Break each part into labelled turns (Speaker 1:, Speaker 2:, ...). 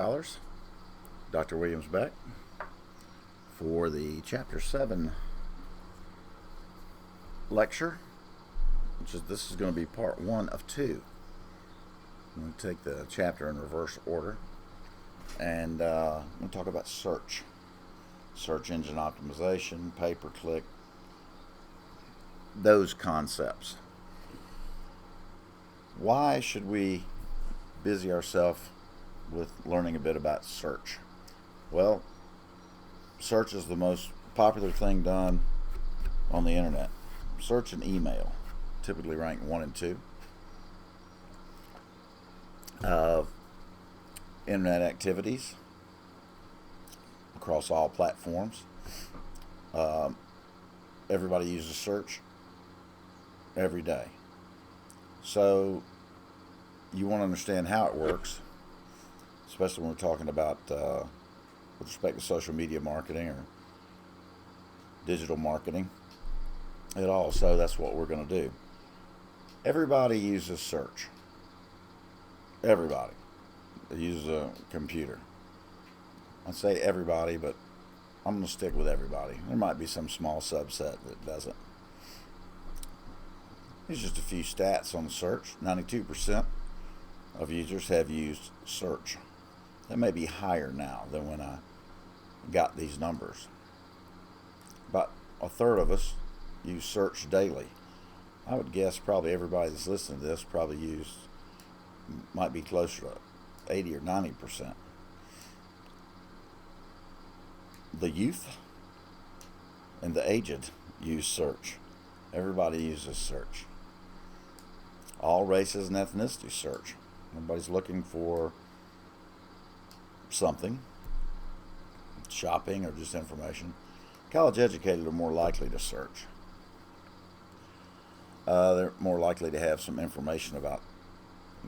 Speaker 1: Dollars. Dr. Williams back for the Chapter 7 lecture, this is going to be part 1 of 2. I'm going to take the chapter in reverse order, and I'm going to talk about search engine optimization, pay-per-click, those concepts. Why should we busy ourselves with learning a bit about search? Well, search is the most popular thing done on the internet. Search and email typically rank 1 and 2. Internet activities across all platforms. Everybody uses search every day. So you want to understand how it works, especially when we're talking about with respect to social media marketing or digital marketing at all. So that's what we're going to do. Everybody uses search. Everybody uses a computer. I say everybody, but I'm going to stick with everybody. There might be some small subset that doesn't. Here's just a few stats on search. 92% of users have used search. That may be higher now than when I got these numbers. About a third of us use search daily. I would guess probably everybody that's listening to this might be closer to 80 or 90%. The youth and the aged use search. Everybody uses search. All races and ethnicities search. Everybody's looking for something, shopping or just information. College educated are more likely to search. They're more likely to have some information about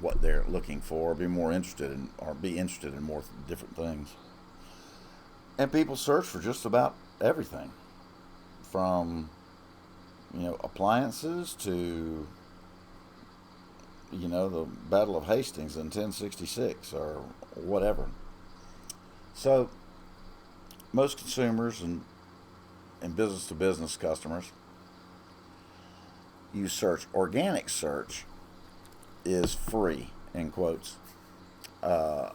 Speaker 1: what they're looking for, be interested in more different things. And people search for just about everything, from appliances to the Battle of Hastings in 1066 or whatever. So most consumers and business-to-business customers use search. Organic search is free, in quotes. And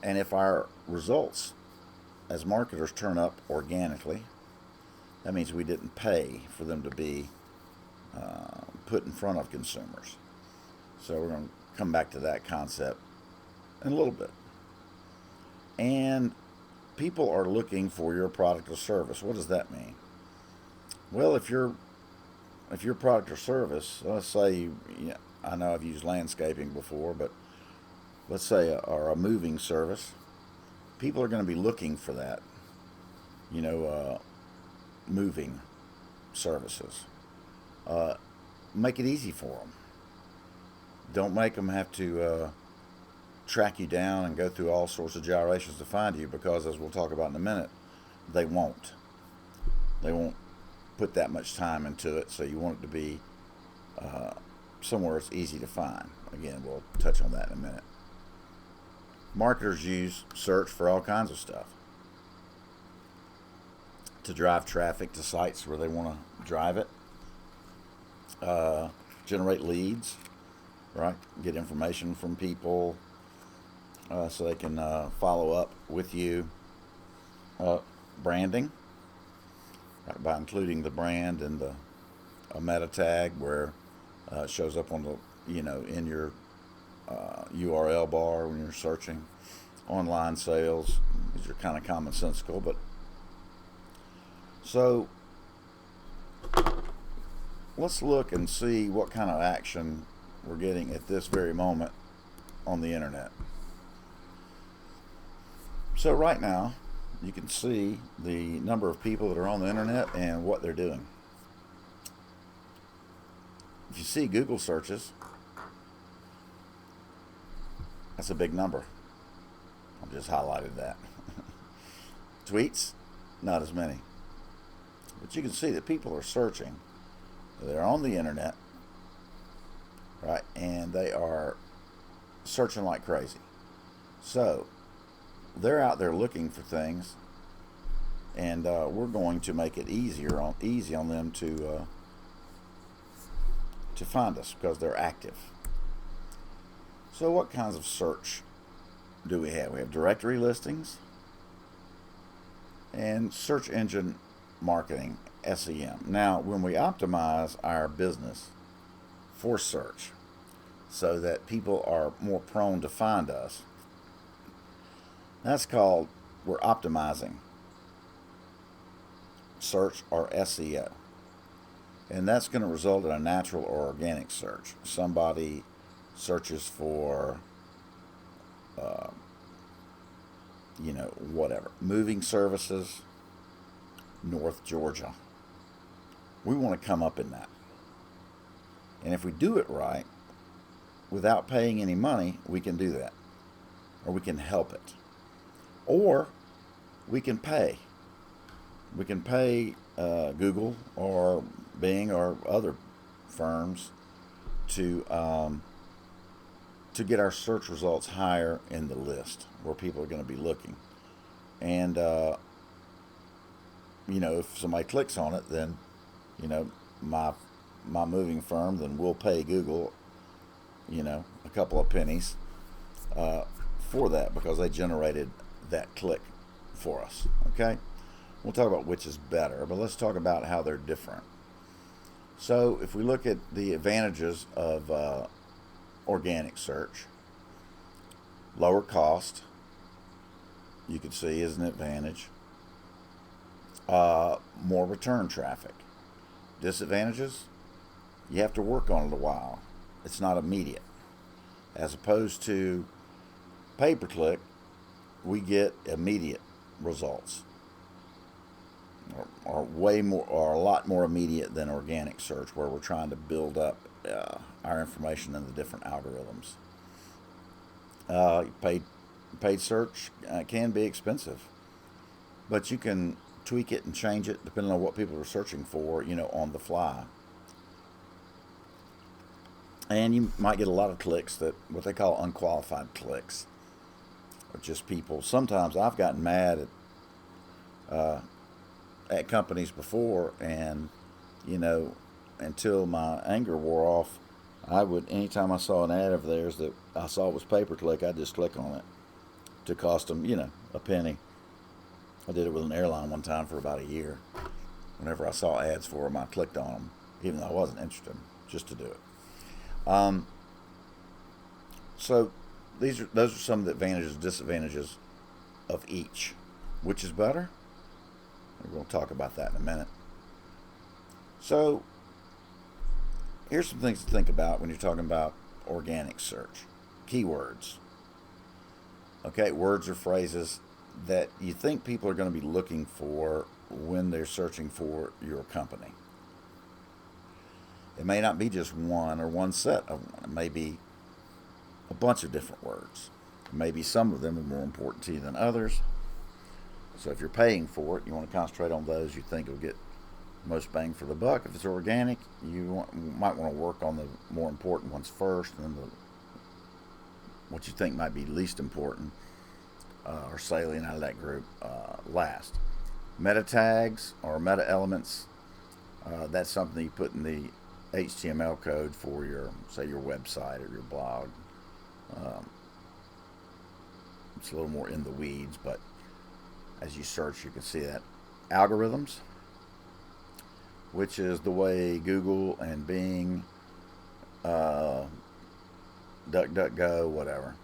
Speaker 1: if our results as marketers turn up organically, that means we didn't pay for them to be put in front of consumers. So we're going to come back to that concept in a little bit. And people are looking for your product or service. What does that mean? Well, if your product or service, let's say, I know I've used landscaping before, but let's say a moving service, people are going to be looking for that, moving services. Make it easy for them. Don't make them have to track you down and go through all sorts of gyrations to find you, because, as we'll talk about in a minute, they won't put that much time into it. So you want it to be somewhere it's easy to find. Again, we'll touch on that in a minute. Marketers use search for all kinds of stuff. To drive traffic to sites where they want to drive it. Generate leads, right? Get information from people so they can follow up with you. Branding, right, by including the brand and a meta tag where it shows up on the in your URL bar when you're searching. Online sales, these are kind of commonsensical, but so let's look and see what kind of action we're getting at this very moment on the internet. So right now, you can see the number of people that are on the internet and what they're doing. If you see Google searches, that's a big number. I've just highlighted that. Tweets, not as many. But you can see that people are searching. They're on the internet, right? And they are searching like crazy. So they're out there looking for things, and we're going to make it easy on them to find us because they're active. So what kinds of search do we have? We have directory listings and search engine marketing, SEM. Now, when we optimize our business for search so that people are more prone to find us, that's called, we're optimizing search or SEO. And that's going to result in a natural or organic search. Somebody searches for, whatever, moving services, North Georgia. We want to come up in that. And if we do it right, without paying any money, we can do that. Or we can help it. Or we can pay. We can pay Google or Bing or other firms to get our search results higher in the list where people are going to be looking. And if somebody clicks on it, then my moving firm, then we'll pay Google a couple of pennies for that because they generated that click for us. Okay, we'll talk about which is better, but let's talk about how they're different. So if we look at the advantages of organic search, lower cost, you can see is an advantage. More return traffic. Disadvantages, you have to work on it a while. It's not immediate. As opposed to pay-per-click, we get immediate results. Or way more, or a lot more immediate than organic search, where we're trying to build up our information in the different algorithms. Paid search can be expensive, but you can tweak it and change it depending on what people are searching for, on the fly. And you might get a lot of clicks that what they call unqualified clicks, or just people. Sometimes I've gotten mad at companies before, and until my anger wore off, I would, anytime I saw an ad of theirs that I saw was pay-per-click, I'd just click on it to cost them, a penny. I did it with an airline one time for about a year. Whenever I saw ads for them, I clicked on them, even though I wasn't interested, just to do it. So those are some of the advantages and disadvantages of each. Which is better? We're going to talk about that in a minute. So here's some things to think about when you're talking about organic search. Keywords. Okay, words or phrases that you think people are going to be looking for when they're searching for your company. It may not be just one or one set of one. It may be a bunch of different words. Maybe some of them are more important to you than others. So if you're paying for it, you want to concentrate on those you think will get most bang for the buck. If it's organic, you might want to work on the more important ones first, and then what you think might be least important or salient out of that group last. Meta tags or meta elements, that's something you put in the HTML code for your website or your blog. It's a little more in the weeds, but as you search, you can see that. Algorithms, which is the way Google and Bing, DuckDuckGo, whatever,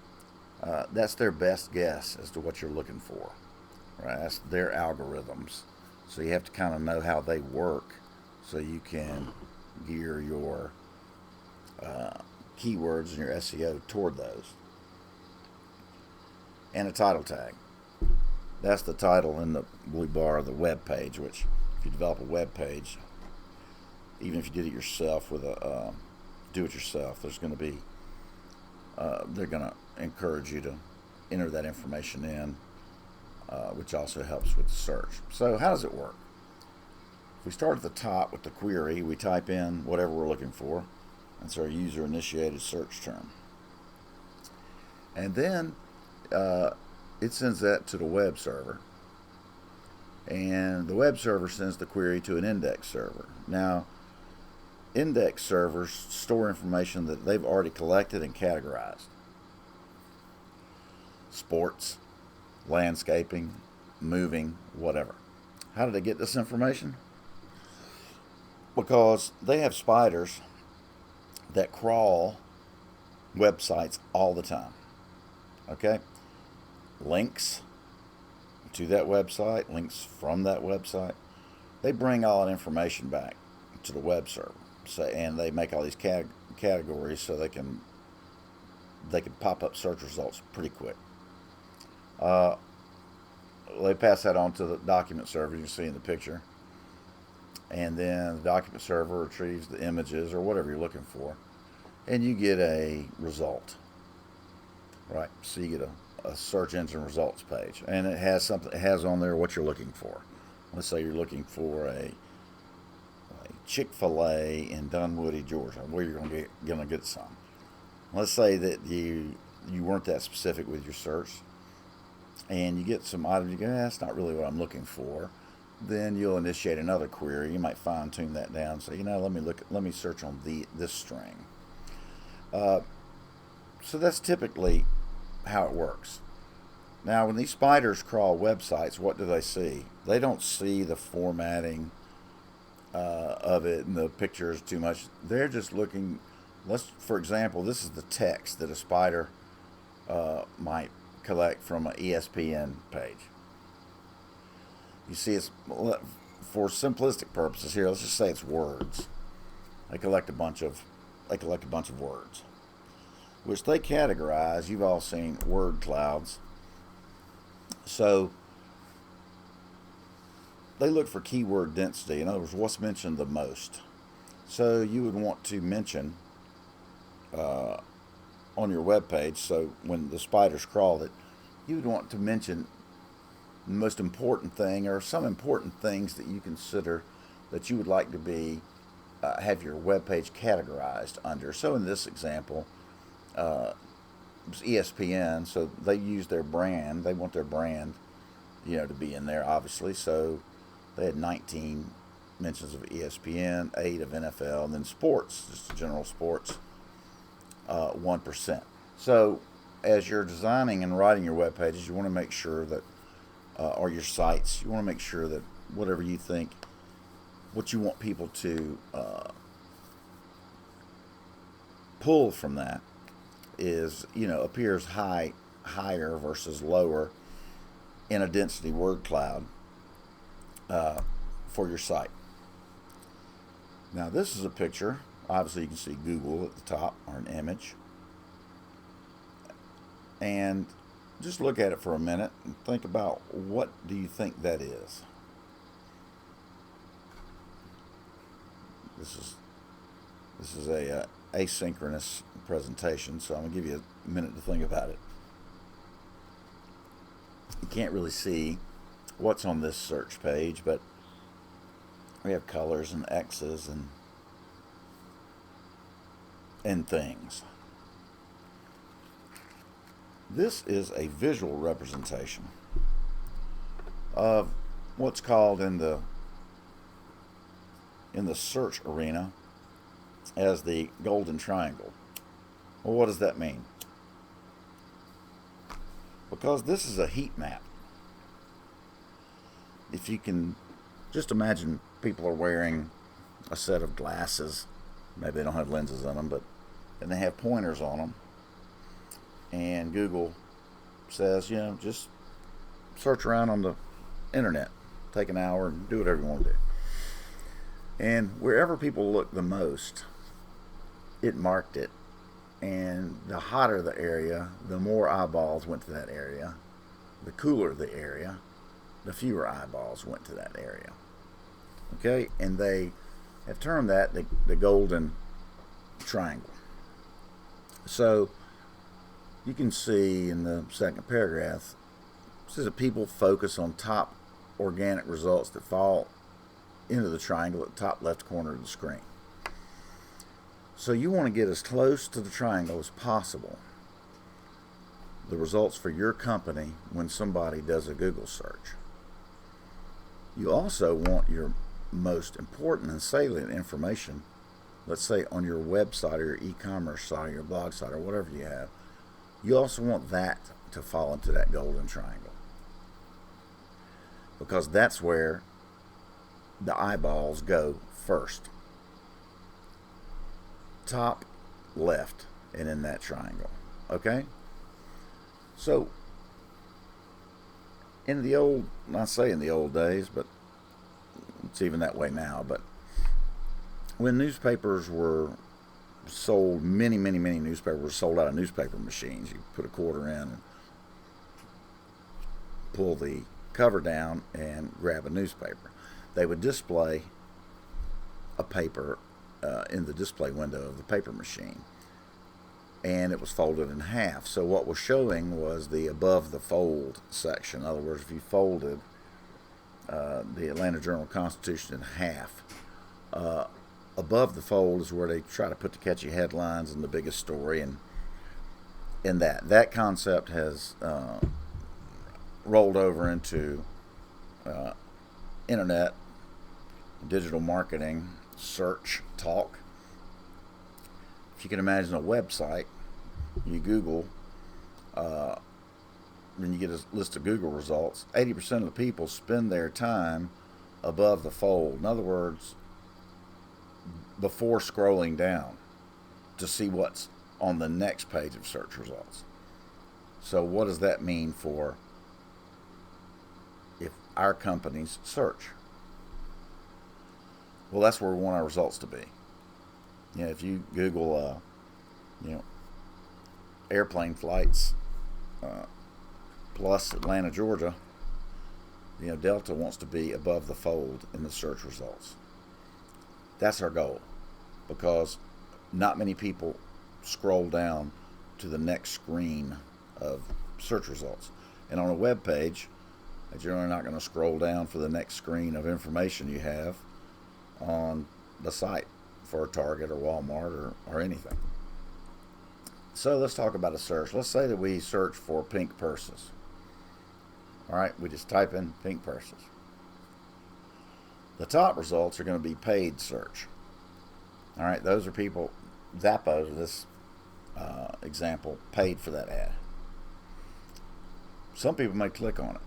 Speaker 1: that's their best guess as to what you're looking for. Right? That's their algorithms. So you have to kind of know how they work so you can gear your keywords and your SEO toward those. And a title tag. That's the title in the blue bar of the web page, which if you develop a web page, even if you did it yourself with a do-it-yourself, there's going to be they're going to encourage you to enter that information in, which also helps with the search. So how does it work? If we start at the top with the query, we type in whatever we're looking for. That's our user-initiated search term. And then it sends that to the web server, and the web server sends the query to an index server. Now, index servers store information that they've already collected and categorized. Sports, landscaping, moving, whatever. How did they get this information? Because they have spiders that crawl websites all the time. Okay? Links to that website, links from that website, they bring all that information back to the web server. So, and they make all these categories so they can pop up search results pretty quick. They pass that on to the document server you see in the picture, and then the document server retrieves the images or whatever you're looking for, and you get a result. Right, so you get a search engine results page, and it has something. It has on there what you're looking for. Let's say you're looking for a Chick-fil-A in Dunwoody, Georgia, where you're gonna get some. Let's say that you weren't that specific with your search, and you get some items. You go, that's not really what I'm looking for. Then you'll initiate another query. You might fine-tune that down. So let me search on this string. So that's typically how it works. Now, when these spiders crawl websites, what do they see? They don't see the formatting of it and the pictures too much. They're just looking. For example, this is the text that a spider might collect from an ESPN page. You see, it's for simplistic purposes here. Let's just say it's words. They collect a bunch of words, which they categorize. You've all seen word clouds. So they look for keyword density. In other words, what's mentioned the most. So you would want to mention on your web page, so when the spiders crawl it, you would want to mention the most important thing or some important things that you consider that you would like to be have your web page categorized under. So in this example, it's ESPN, so they use their brand. They want their brand, to be in there, obviously. So they had 19 mentions of ESPN, 8 of NFL, and then sports, just general sports, 1%. So as you're designing and writing your web pages, you want to make sure that, or your sites, you want to make sure that whatever you think, what you want people to pull from that is, appears higher versus lower in a density word cloud for your site. Now, this is a picture. Obviously, you can see Google at the top, or an image. And just look at it for a minute and think about, what do you think that is? This is a asynchronous presentation, so I'm going to give you a minute to think about it. You can't really see what's on this search page, but we have colors and X's and things. This is a visual representation of what's called in the search arena as the golden triangle. Well, what does that mean? Because this is a heat map. If you can just imagine, people are wearing a set of glasses. Maybe they don't have lenses on them, and they have pointers on them. And Google says, just search around on the internet. Take an hour and do whatever you want to do. And wherever people look the most, it marked it. And the hotter the area, the more eyeballs went to that area. The cooler the area, the fewer eyeballs went to that area. Okay? And they have termed that the golden triangle. So you can see in the second paragraph, it says that people focus on top organic results that fall into the triangle at the top left corner of the screen. So you want to get as close to the triangle as possible. the results for your company when somebody does a Google search. You also want your most important and salient information, let's say on your website or your e-commerce site or your blog site or whatever you have. You also want that to fall into that golden triangle, because that's where the eyeballs go first. Top left and in that triangle. Okay? So in the old, I say in the old days, but it's even that way now, but when newspapers were sold, many newspapers were sold out of newspaper machines. You put a quarter in and pull the cover down and grab a newspaper. They would display a paper in the display window of the paper machine, and it was folded in half. So what was showing was the above the fold section. In other words, if you folded the Atlanta Journal-Constitution in half, above the fold is where they try to put the catchy headlines and the biggest story, and in that concept has rolled over into internet, digital marketing, search, talk. If you can imagine a website, you Google, when you get a list of Google results, 80% of the people spend their time above the fold. In other words, before scrolling down to see what's on the next page of search results. So what does that mean for if our company's search? Well, that's where we want our results to be. You know, if you Google, airplane flights plus Atlanta, Georgia, Delta wants to be above the fold in the search results. That's our goal, because not many people scroll down to the next screen of search results. And on a web page, they're generally not going to scroll down for the next screen of information you have on the site for a Target or Walmart or anything. So let's talk about a search. Let's say that we search for pink purses. All right, we just type in pink purses. The top results are going to be paid search. All right, those are people, Zappos, this example, paid for that ad. Some people may click on it.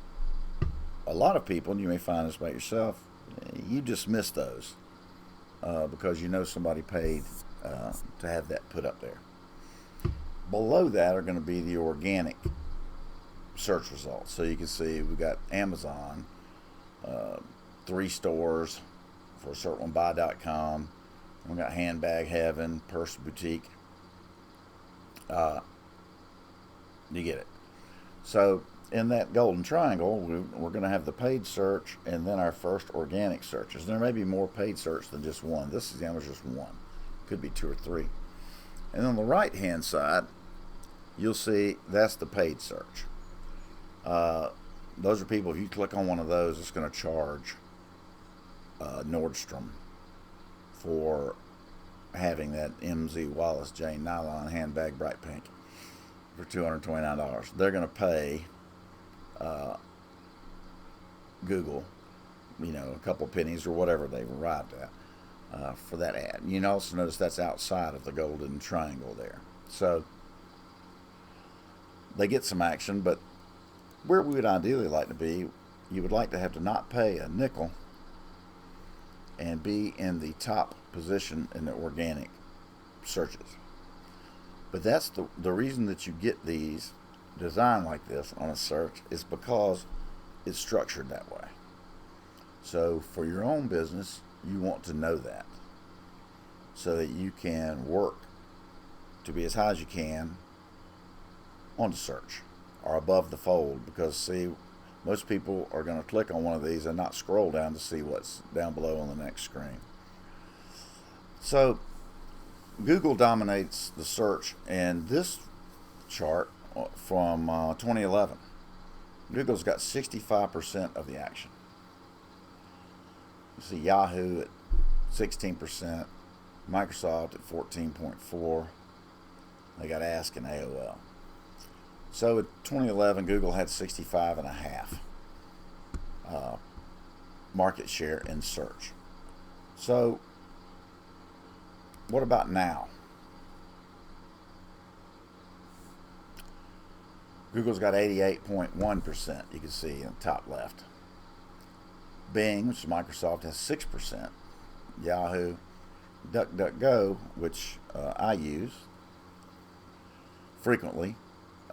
Speaker 1: A lot of people, and you may find this about yourself, you dismiss those because you know somebody paid to have that put up there. Below that are going to be the organic search results. So you can see we've got Amazon, 3 stores for a certain one, buy.com. We've got Handbag Heaven, Purse Boutique. You get it. So in that golden triangle, we're going to have the paid search and then our first organic searches. There may be more paid search than just one. This example is just one. Could be 2 or 3. And on the right hand side, you'll see that's the paid search. Those are people, if you click on one of those, it's going to charge Nordstrom for having that MZ Wallace Jane nylon handbag bright pink for $229. They're going to pay Google, a couple pennies or whatever they've arrived at for that ad. You can also notice that's outside of the golden triangle there. So they get some action, but where we would ideally like to be, you would like to have to not pay a nickel and be in the top position in the organic searches. But that's the reason that you get these designed like this on a search is because it's structured that way. So for your own business, you want to know that so that you can work to be as high as you can on the search or above the fold, because see, most people are going to click on one of these and not scroll down to see what's down below on the next screen. So Google dominates the search, and this chart from 2011, Google's got 65% of the action. You see Yahoo at 16%, Microsoft at 14.4%. They got Ask and AOL. So in 2011, Google had 65.5 market share in search. So what about now? Google's got 88.1%, you can see in the top left. Bing, which is Microsoft, has 6%. Yahoo, DuckDuckGo, which I use frequently,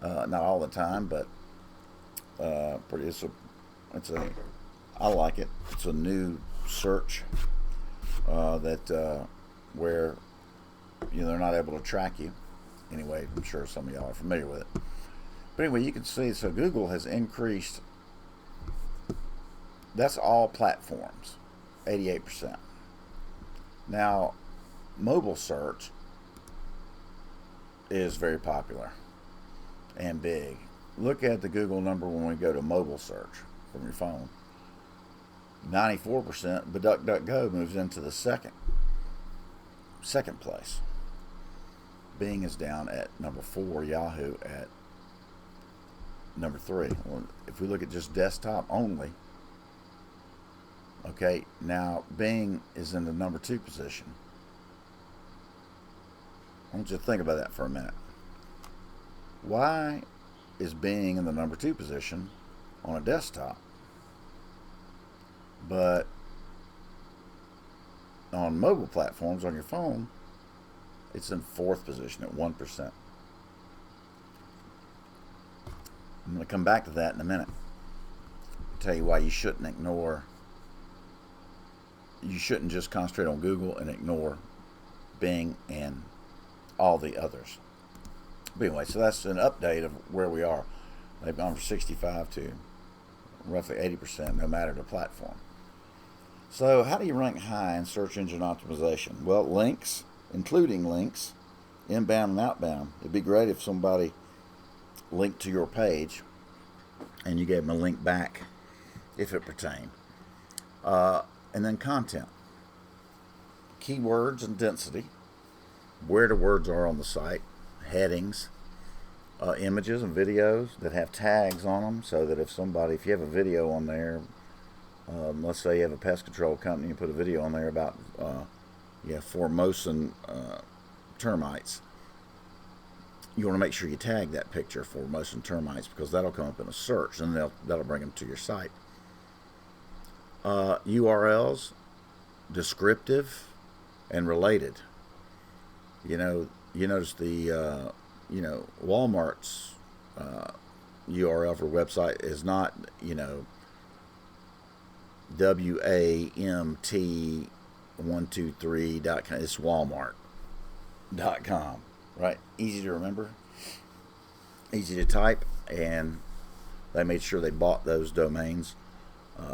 Speaker 1: not all the time, but I like it. It's a new search that where they're not able to track you. Anyway, I'm sure some of y'all are familiar with it. But anyway, you can see, so Google has increased, that's all platforms, 88%. Now, mobile search is very popular and big. Look at the Google number when we go to mobile search from your phone. 94%, but DuckDuckGo moves into the second place. Bing is down at number 4, Yahoo at number 3. Well, if we look at just desktop only, okay, now Bing is in the number 2 position. I want you to think about that for a minute. Why is Bing in the number 2 position on a desktop, but on mobile platforms on your phone, it's in 4th position at 1%? I'm going to come back to that in a minute. Tell you why you shouldn't just concentrate on Google and ignore Bing and all the others. But anyway, so that's an update of where we are. They've gone from 65 to roughly 80%, no matter the platform. So how do you rank high in search engine optimization? Well, links, including links, inbound and outbound. It'd be great if somebody linked to your page and you gave them a link back if it pertained. And then content, keywords and density, where the words are on the site, headings, images and videos that have tags on them, so that if you have a video on there, let's say you have a pest control company, you put a video on there about Formosan termites, you want to make sure you tag that picture Formosan termites, because that'll come up in a search and that'll bring them to your site. URLs, descriptive and related. You notice the Walmart's URL for website is not WAMT123.com. It's Walmart.com, right? Easy to remember, easy to type, and they made sure they bought those domains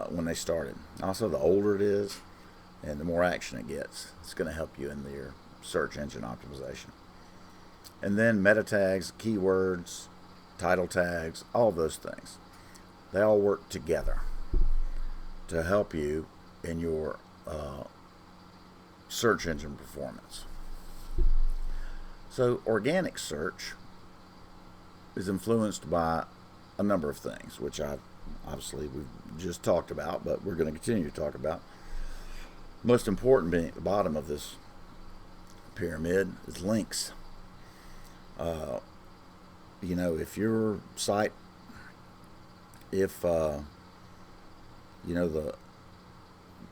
Speaker 1: when they started. Also, the older it is and the more action it gets, it's going to help you in your search engine optimization. And then meta tags, keywords, title tags, all those things, they all work together to help you in your search engine performance. So organic search is influenced by a number of things, which we've just talked about, but we're going to continue to talk about. Most important being at the bottom of this pyramid is links. If your site, the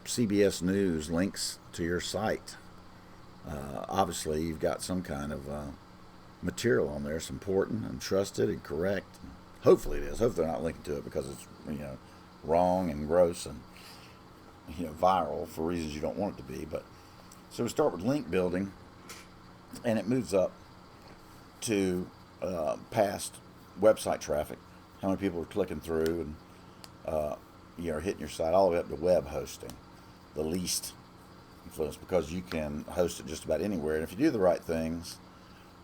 Speaker 1: CBS News links to your site, obviously you've got some kind of material on there. It's important and trusted and correct. Hopefully it is. Hopefully they're not linking to it because it's wrong and gross and viral for reasons you don't want it to be. But so we start with link building, and it moves up to past website traffic, how many people are clicking through and hitting your site, all the way up to web hosting, the least influence, because you can host it just about anywhere. And if you do the right things,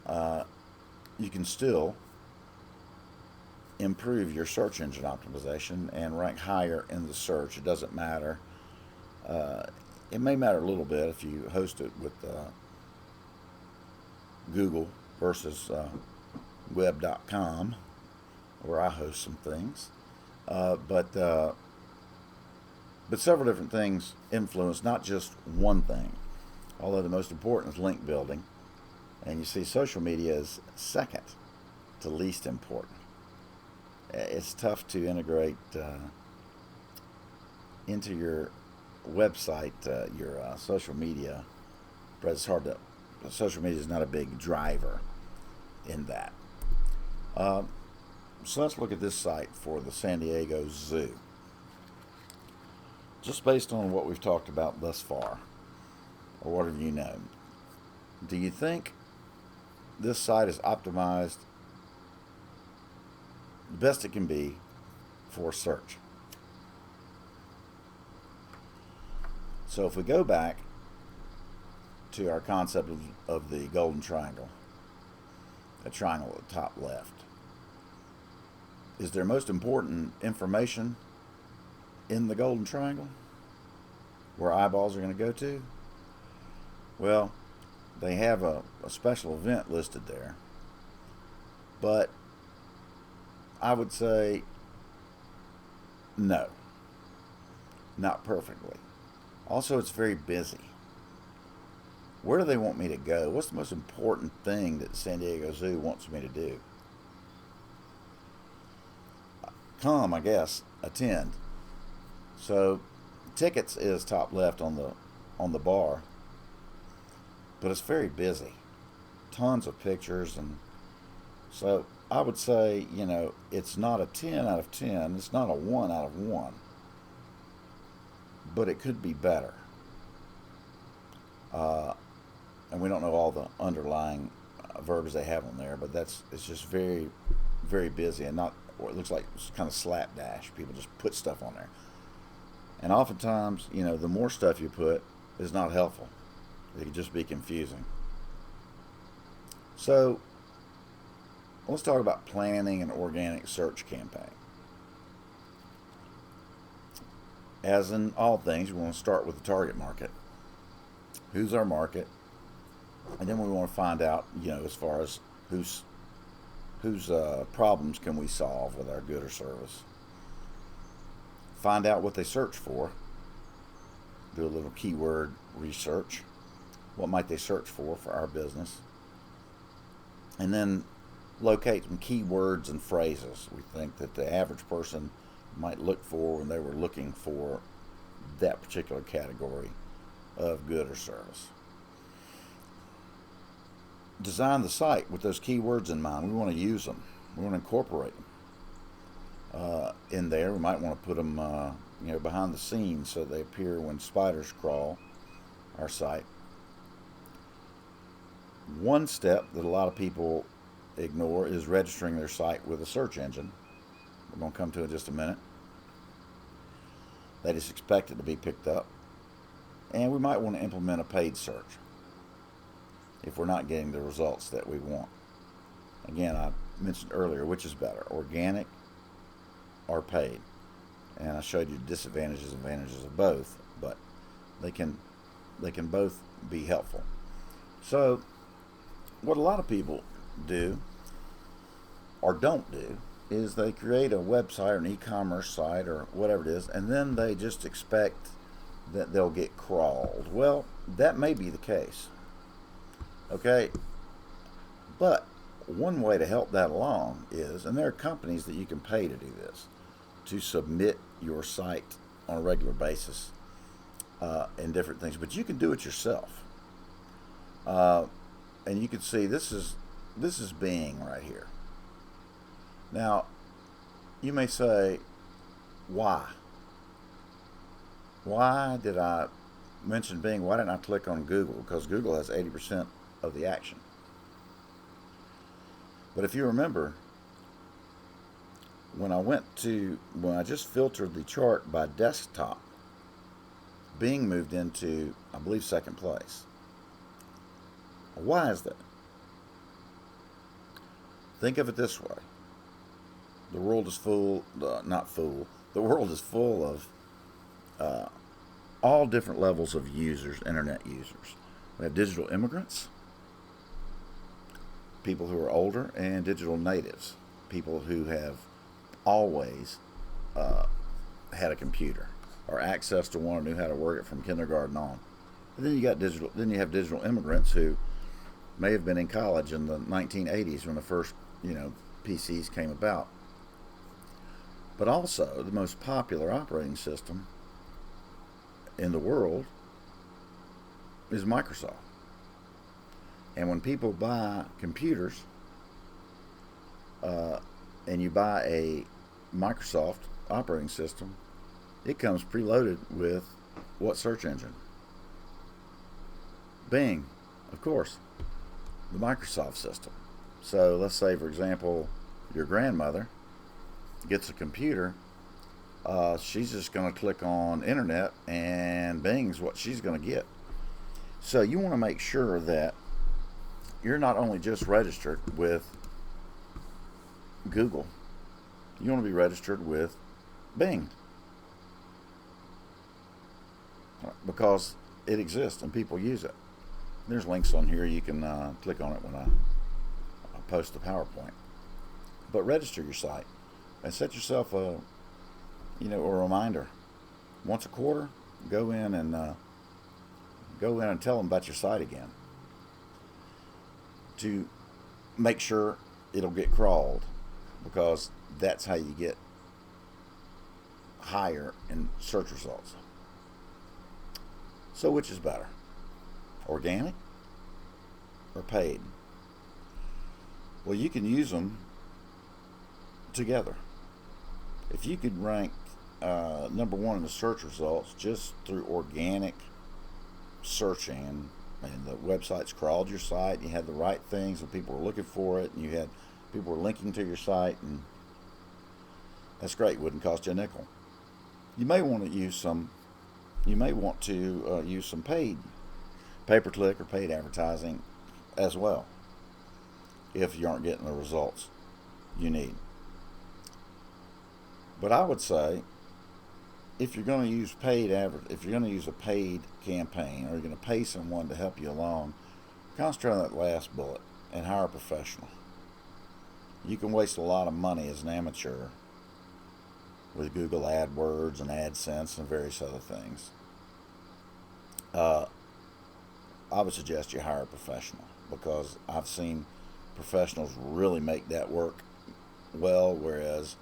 Speaker 1: you can still improve your search engine optimization and rank higher in the search. It doesn't matter. It may matter a little bit if you host it with Google versus web.com, where I host some things. But several different things influence, not just one thing. Although the most important is link building. And you see social media is second to least important. It's tough to integrate into your website, your social media, but it's hard to. Social media is not a big driver in that. So let's look at this site for the San Diego Zoo. Just based on what we've talked about thus far, or what have you known, do you think this site is optimized the best it can be for search? So if we go back to our concept of the golden triangle, a triangle at the top left, is there most important information in the golden triangle where eyeballs are going to go to? Well, they have a special event listed there, but I would say no, not perfectly. Also, it's very busy. Where do they want me to go? What's the most important thing that San Diego Zoo wants me to do? Come, I guess, attend. So, tickets is top left on the bar, but it's very busy. Tons of pictures, and so I would say, it's not a 10 out of 10. It's not a 1 out of 1. But it could be better. And we don't know all the underlying verbs they have on there, but it's just very, very busy, and or it looks like it's kind of slapdash. People just put stuff on there. And oftentimes, the more stuff you put is not helpful. It can just be confusing. So, let's talk about planning an organic search campaign. As in all things, we want to start with the target market. Who's our market? And then we want to find out, as far as whose problems can we solve with our good or service. Find out what they search for. Do a little keyword research. What might they search for our business? And then locate some keywords and phrases we think that the average person might look for when they were looking for that particular category of good or service. Design the site with those keywords in mind. We want to use them. We want to incorporate them in there. We might want to put them behind the scenes so they appear when spiders crawl our site. One step that a lot of people ignore is registering their site with a search engine. We're going to come to it in just a minute. They just expect it to be picked up. And we might want to implement a paid search if we're not getting the results that we want. Again, I mentioned earlier, which is better, organic or paid? And I showed you disadvantages and advantages of both, but they can both be helpful. So, what a lot of people do or don't do is they create a website or an e-commerce site or whatever it is, and then they just expect that they'll get crawled. Well, that may be the case. Okay? But one way to help that along is, and there are companies that you can pay to do this, to submit your site on a regular basis and different things, but you can do it yourself. And you can see this is Bing right here. Now, you may say, why? Why did I mention Bing? Why didn't I click on Google? Because Google has 80% of the action. But if you remember, when I just filtered the chart by desktop, Bing moved into, I believe, second place. Why is that? Think of it this way. The world is the world is full of all different levels of users, internet users. We have digital immigrants, people who are older, and digital natives, people who have always had a computer or access to one, or knew how to work it from kindergarten on. And then you got digital. Then you have digital immigrants who may have been in college in the 1980s when the first, PCs came about. But also, the most popular operating system in the world is Microsoft. And when people buy computers, and you buy a Microsoft operating system, it comes preloaded with what search engine? Bing, of course, the Microsoft system. So let's say, for example, your grandmother gets a computer. She's just going to click on internet, and Bing's what she's going to get. So you want to make sure that you're not only just registered with Google, you want to be registered with Bing, because it exists and people use it. There's links on here. You can click on it when I post the PowerPoint. But register your site and set yourself a reminder. Once a quarter, go in and tell them about your site again, to make sure it'll get crawled, because that's how you get higher in search results. So which is better, organic or paid? Well, you can use them together. If you could rank number one in the search results just through organic searching, and the website's crawled your site, and you had the right things and people were looking for it, and you had people were linking to your site, and that's great. It wouldn't cost you a nickel. You may want to use some paid pay-per-click or paid advertising as well, if you aren't getting the results you need. But I would say, if you're going to use if you're going to use a paid campaign, or you're going to pay someone to help you along, concentrate on that last bullet and hire a professional. You can waste a lot of money as an amateur with Google AdWords and AdSense and various other things. I would suggest you hire a professional, because I've seen professionals really make that work well, whereas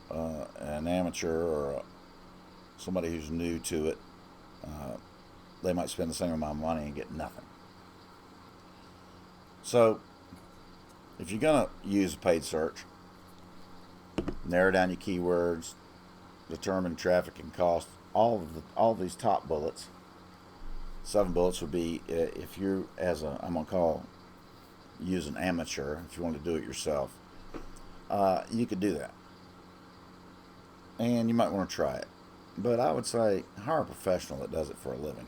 Speaker 1: an amateur or somebody who's new to it, they might spend the same amount of money and get nothing. So if you're going to use a paid search, narrow down your keywords, determine traffic and cost, all these top bullets. 7 bullets would be, if you're I'm going to use an amateur, if you want to do it yourself, you could do that. And you might want to try it. But I would say hire a professional that does it for a living.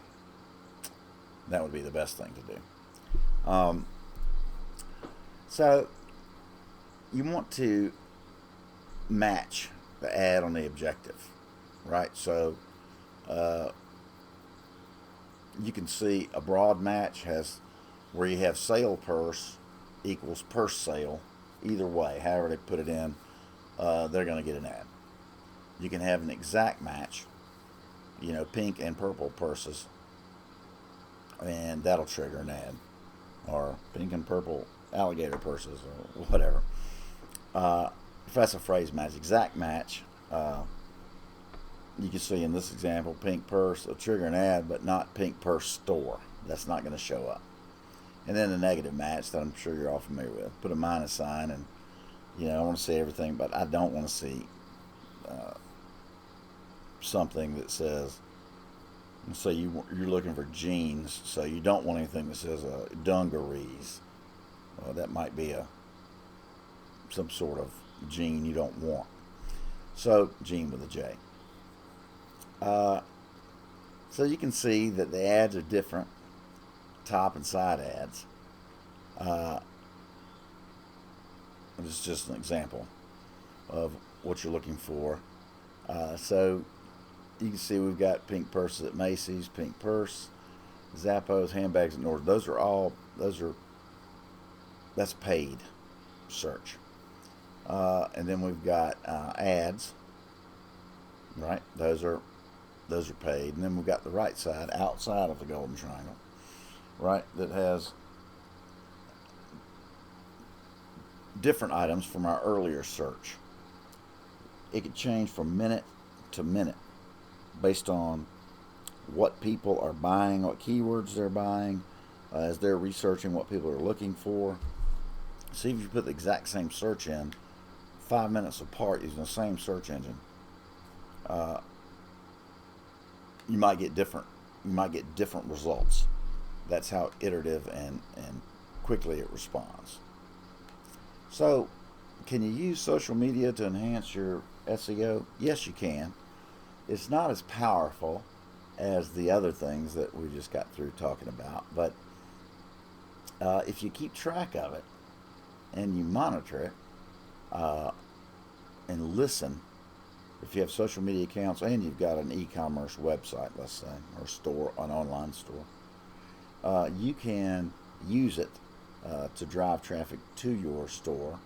Speaker 1: That would be the best thing to do. So you want to match the ad on the objective, right? So you can see a broad match has where you have sale purse equals purse sale. Either way, however they put it in, they're going to get an ad. You can have an exact match, pink and purple purses, and that'll trigger an ad. Or pink and purple alligator purses, or whatever. If that's a phrase match, exact match, you can see in this example, pink purse will trigger an ad, but not pink purse store. That's not going to show up. And then the negative match that I'm sure you're all familiar with. Put a minus sign, and I want to see everything, but I don't want to see something that says, say you're looking for jeans, so you don't want anything that says dungarees. That might be some sort of jean you don't want. So jean with a J. So you can see that the ads are different, top and side ads. This is just an example of what you're looking for. So you can see we've got pink purses at Macy's, pink purse, Zappos, handbags at Nordstrom. That's paid search. And then we've got ads, right? Those are paid. And then we've got the right side outside of the golden triangle, right? That has different items from our earlier search. It could change from minute to minute based on what people are buying, what keywords they're buying, as they're researching what people are looking for. See if you put the exact same search in 5 minutes apart using the same search engine, you might get different results. That's how iterative and quickly it responds. So, can you use social media to enhance your SEO? Yes, you can. It's not as powerful as the other things that we just got through talking about, but if you keep track of it and you monitor it and listen, if you have social media accounts and you've got an e-commerce website, let's say, or store, an online store, you can use it to drive traffic to your store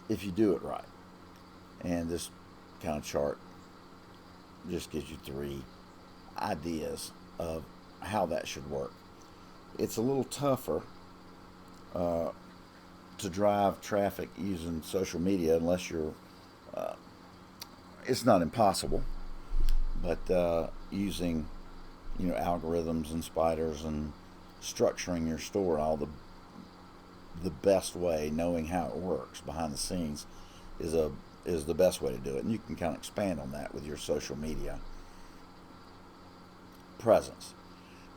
Speaker 1: if you do it right. And this kind of chart just gives you 3 ideas of how that should work. It's a little tougher to drive traffic using social media unless you're it's not impossible, but using algorithms and spiders and structuring your store, all the best way, knowing how it works behind the scenes is the best way to do it. And you can kind of expand on that with your social media presence,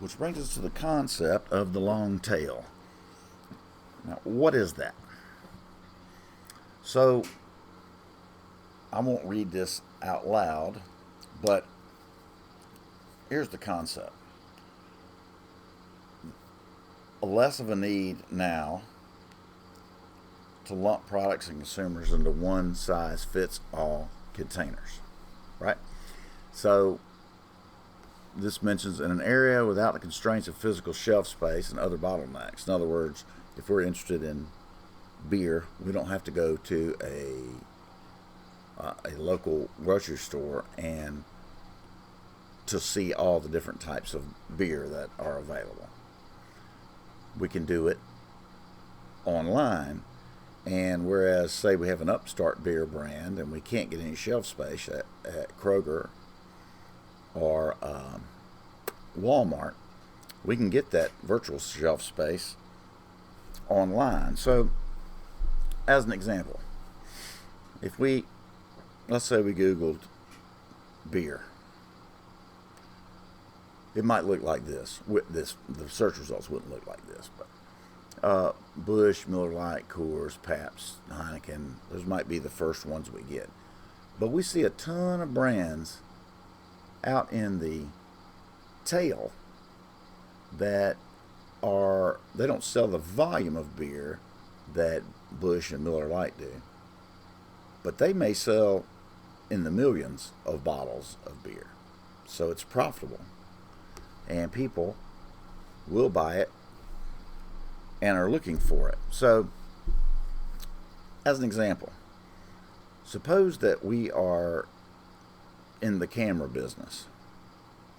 Speaker 1: which brings us to the concept of the long tail. Now, what is that? So, I won't read this out loud, but here's the concept. Less of a need now to lump products and consumers into one-size-fits-all containers, right? So, this mentions in an area without the constraints of physical shelf space and other bottlenecks. In other words, if we're interested in beer, we don't have to go to a local grocery store and to see all the different types of beer that are available. We can do it online, and whereas, say, we have an upstart beer brand and we can't get any shelf space at Kroger or Walmart, we can get that virtual shelf space online. So, as an example, if let's say we Googled beer, it might look like this. The search results wouldn't look like this, but Busch, Miller Lite, Coors, Pabst, Heineken, those might be the first ones we get. But we see a ton of brands out in the tail that they don't sell the volume of beer that Busch and Miller Lite do, but they may sell in the millions of bottles of beer. So it's profitable, and people will buy it and are looking for it. So, as an example, suppose that we are in the camera business,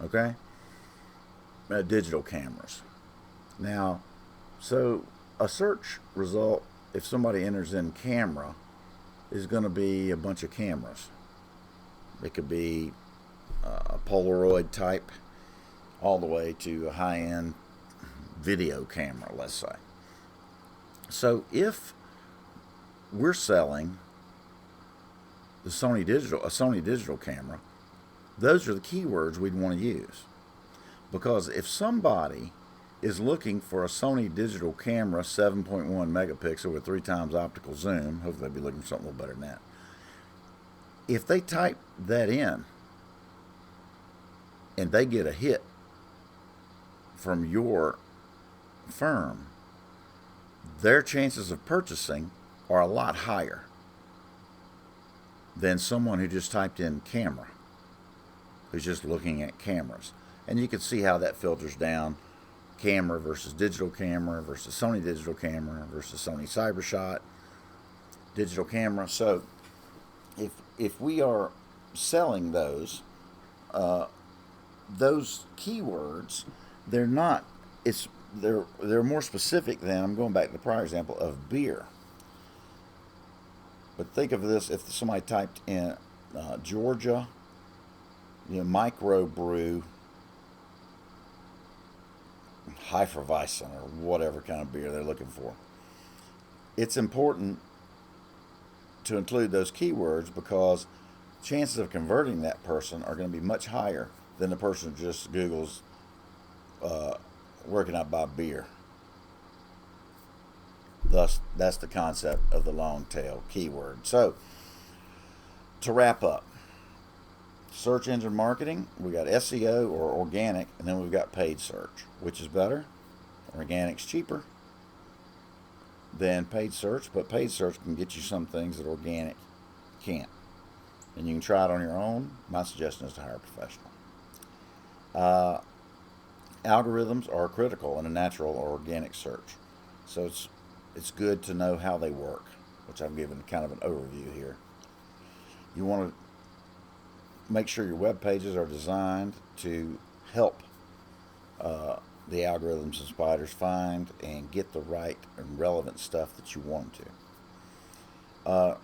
Speaker 1: okay? Digital cameras. Now, so a search result, if somebody enters in camera, is going to be a bunch of cameras. It could be a Polaroid type all the way to a high-end video camera, let's say. So if we're selling a Sony digital camera, those are the keywords we'd want to use. Because if somebody is looking for a Sony digital camera, 7.1 megapixel with 3 times optical zoom, hopefully they'll be looking for something a little better than that. If they type that in and they get a hit from your firm, their chances of purchasing are a lot higher than someone who just typed in camera, who's just looking at cameras. And you can see how that filters down: camera versus digital camera versus Sony digital camera versus Sony CyberShot, digital camera. So if we are selling those keywords, they're not. They're more specific than, I'm going back to the prior example of beer. But think of this: if somebody typed in Georgia, micro brew, Hefeweizen, or whatever kind of beer they're looking for. It's important to include those keywords because chances of converting that person are going to be much higher than the person who just Googles where can I buy beer. Thus, that's the concept of the long tail keyword. So, to wrap up, search engine marketing, we got SEO or organic, and then we've got paid search. Which is better? Organic's cheaper than paid search, but paid search can get you some things that organic can't. And you can try it on your own. My suggestion is to hire a professional. Algorithms are critical in a natural or organic search. So it's good to know how they work, which I've given kind of an overview here. You want to make sure your web pages are designed to help the algorithms and spiders find and get the right and relevant stuff that you want them to.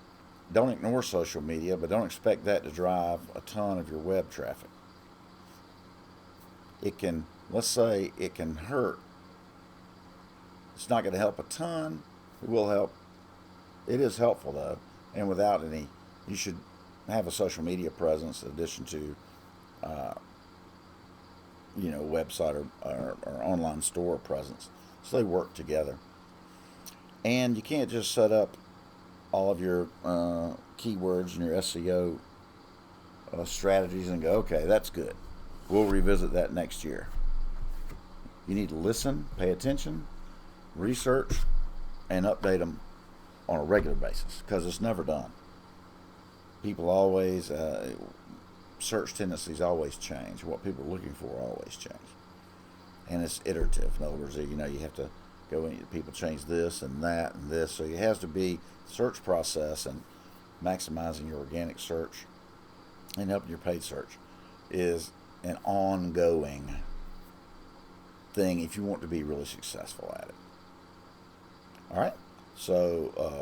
Speaker 1: Don't ignore social media, but don't expect that to drive a ton of your web traffic. Let's say it can hurt. It's not going to help a ton. It will help. It is helpful though, and without any, you should have a social media presence in addition to, website or online store presence. So they work together. And you can't just set up all of your keywords and your SEO strategies and go, okay, that's good. We'll revisit that next year. You need to listen, pay attention, research, and update them on a regular basis because it's never done. People always, search tendencies always change. What people are looking for always change. And it's iterative. In other words, you have to go in, people change this and that and this. So it has to be search process, and maximizing your organic search and helping your paid search is an ongoing thing if you want to be really successful at it. All right. So